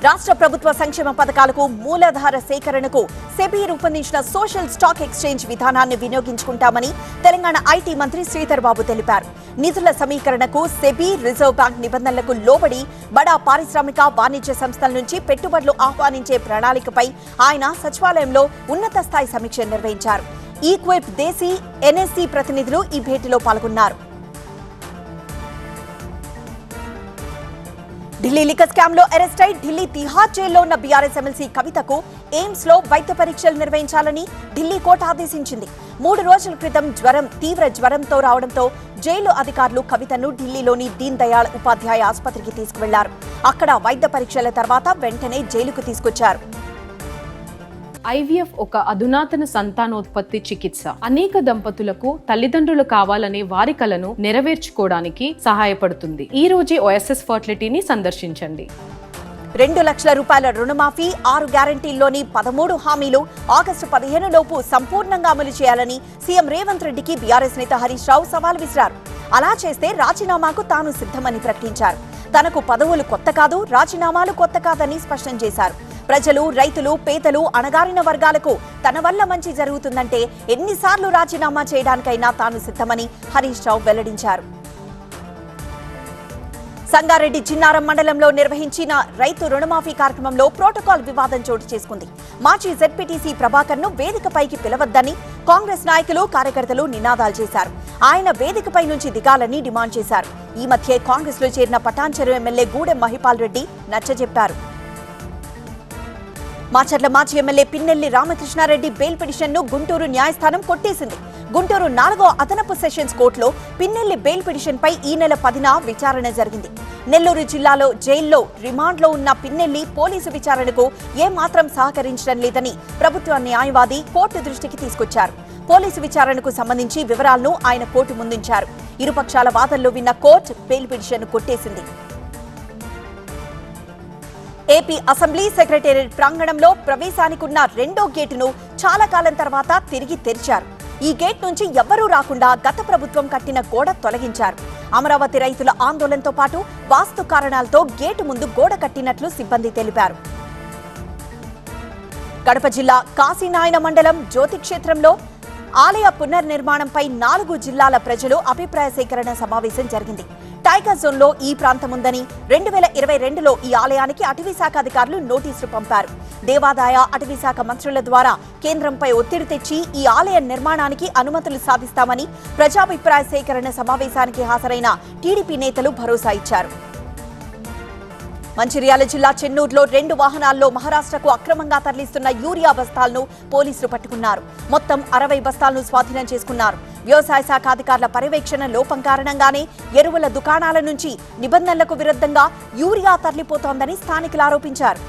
రాష్ట్ర ప్రభుత్వ సంక్షేమ పథకాలకు మూలాధార సేకరణకు సెబీ రూపొందించిన సోషల్ స్టాక్ ఎక్స్చేంజ్ విధానాన్ని వినియోగించుకుంటామని తెలంగాణ ఐటీ మంత్రి శ్రీధర్ బాబు తెలిపారు. నిధుల సమీకరణకు సెబీ, రిజర్వ్ బ్యాంక్ నిబంధనలకు లోబడి బడా పారిశ్రామిక వాణిజ్య సంస్థల నుంచి పెట్టుబడులు ఆహ్వానించే ప్రణాళికపై ఆయన సచివాలయంలో ఉన్నత స్థాయి సమీక్ష నిర్వహించారు. ఈక్విప్ దేశీ, ఎన్ఎస్సీ ప్రతినిధులు ఈ భేటీలో పాల్గొన్నారు. ఢిల్లీ లిక్కర్ స్కామ్ లో అరెస్ట్ అయి ఢిల్లీ తిహార్ జైల్లో ఉన్న బీఆర్ఎస్ ఎమ్మెల్సీ కవితకు ఎయిమ్స్ లో వైద్య పరీక్షలు నిర్వహించాలని ఢిల్లీ కోర్టు ఆదేశించింది. 3 రోజుల క్రితం తీవ్ర జ్వరంతో రావడంతో జైలు అధికారులు కవితను ఢిల్లీలోని దీన్ దయాళ్ ఉపాధ్యాయ ఆసుపత్రికి తీసుకువెళ్లారు. అక్కడ వైద్య పరీక్షల తర్వాత వెంటనే జైలుకు తీసుకొచ్చారు. ఐవీఎఫ్ ఒక అధునాతన సంతానోత్పత్తి చికిత్స. అనేక దంపతులకు తల్లిదండ్రులు కావాలనే వారి కలను నెరవేర్చుకోవడానికి సహాయపడుతుంది. ఈ రోజే ఓఎస్ఎస్ ఫర్టిలిటీని సందర్శించండి. 2 లక్షల రూపాయల రుణమాఫీ, 6 గ్యారంటీల్లోని 13 హామీలు ఆగస్టు 15 లోపు సంపూర్ణంగా అమలు చేయాలని సీఎం రేవంత్ రెడ్డికి బీఆర్ఎస్ నేత హరీష్ రావు సవాల్ విసిరారు. అలా చేస్తే రాజీనామాకు తాను సిద్ధమని ప్రకటించారు. తనకు పదవులు కొత్త కాదు, రాజీనామాలు కొత్త కాదని స్పష్టం చేశారు. ప్రజలు, రైతులు, పేదలు, అణగారిన వర్గాలకు తన వల్ల మంచి జరుగుతుందంటే ఎన్నిసార్లు రాజీనామా చేయడానికైనా తాను సిద్ధమని హరీష్ రావు వెల్లడించారు. సంగారెడ్డి చిన్నారం మండలంలో నిర్వహించిన రైతు రుణమాఫీ కార్యక్రమంలో ప్రోటోకాల్ వివాదం చోటు చేసుకుంది. మాజీ జెడ్పీటీసీ ప్రభాకర్ ను వేదికపైకి పిలవద్దని కాంగ్రెస్ నాయకులు, కార్యకర్తలు నినాదాలు చేశారు. ఆయన వేదికపై నుంచి దిగాలని డిమాండ్ చేశారు. ఈ మధ్య కాంగ్రెస్ లో చేరిన పటాన్చెరు ఎమ్మెల్యే గూడెం మహిపాల్ రెడ్డి నచ్చజెప్పారు. మాచర్ల మాజీ MLA Pinnelli Ramakrishna Reddy bail petition ను గుంటూరు న్యాయస్థానం కొట్టేసింది. గుంటూరు 4వ అదనపు సెషన్స్ కోర్టులో పిన్నెల్లి బెయిల్ పిటిషన్ పై ఈ నెల 10న విచారణ జరిగింది. నెల్లూరు జిల్లాలో జైల్లో రిమాండ్లో ఉన్న పిన్నెల్లి పోలీసు విచారణకు ఏమాత్రం సహకరించడం లేదని ప్రభుత్వ న్యాయవాది కోర్టు దృష్టికి తీసుకొచ్చారు. పోలీసు విచారణకు సంబంధించి వివరాలను ఆయన కోర్టు ముందుంచారు. ఇరుపక్షాల వాదనలు విన్న కోర్టు బెయిల్ పిటిషన్ ను కొట్టేసింది. ఏపీ అసెంబ్లీ సెక్రటేరియట్ ప్రాంగణంలో ప్రవేశానికి ఉన్న 2వ గేటును చాలా కాలం తర్వాత తిరిగి తెరిచారు. ఈ గేట్ నుంచి ఎవ్వరూ రాకుండా గత ప్రభుత్వం కట్టిన గోడ తొలగించారు. అమరావతి రైతుల ఆందోళనతో పాటు వాస్తు కారణాలతో గేటు ముందు గోడ కట్టినట్లు సిబ్బంది తెలిపారు. కడప జిల్లా కాశీనాయన మండలం జ్యోతిక్షేత్రంలో ఆలయ పునర్నిర్మాణంపై 4 జిల్లాల ప్రజలు అభిప్రాయ సేకరణ సమావేశం జరిగింది. టైగర్ జోన్ లో ఈ ప్రాంతం ఉందని 2022లో ఈ ఆలయానికి అటవీశాఖ అధికారులు నోటీసులు పంపారు. దేవాదాయ, అటవీశాఖ మంత్రుల ద్వారా కేంద్రంపై ఒత్తిడి తెచ్చి ఈ ఆలయ నిర్మాణానికి అనుమతులు సాధిస్తామని ప్రజాభిప్రాయ సేకరణ సమావేశానికి హాజరైన టీడీపీ నేతలు భరోసా ఇచ్చారు. మంచిర్యాల జిల్లా చెన్నూరులో 2 వాహనాల్లో మహారాష్ట్రకు అక్రమంగా తరలిస్తున్న యూరియా బస్తాలను పోలీసులు పట్టుకున్నారు. మొత్తం 60 బస్తాలను స్వాధీనం చేసుకున్నారు. వ్యవసాయ శాఖ అధికారుల పర్యవేక్షణ లోపం కారణంగానే ఎరువుల దుకాణాల నుంచి నిబంధనలకు విరుద్ధంగా యూరియా తరలిపోతోందని స్థానికులు ఆరోపించారు.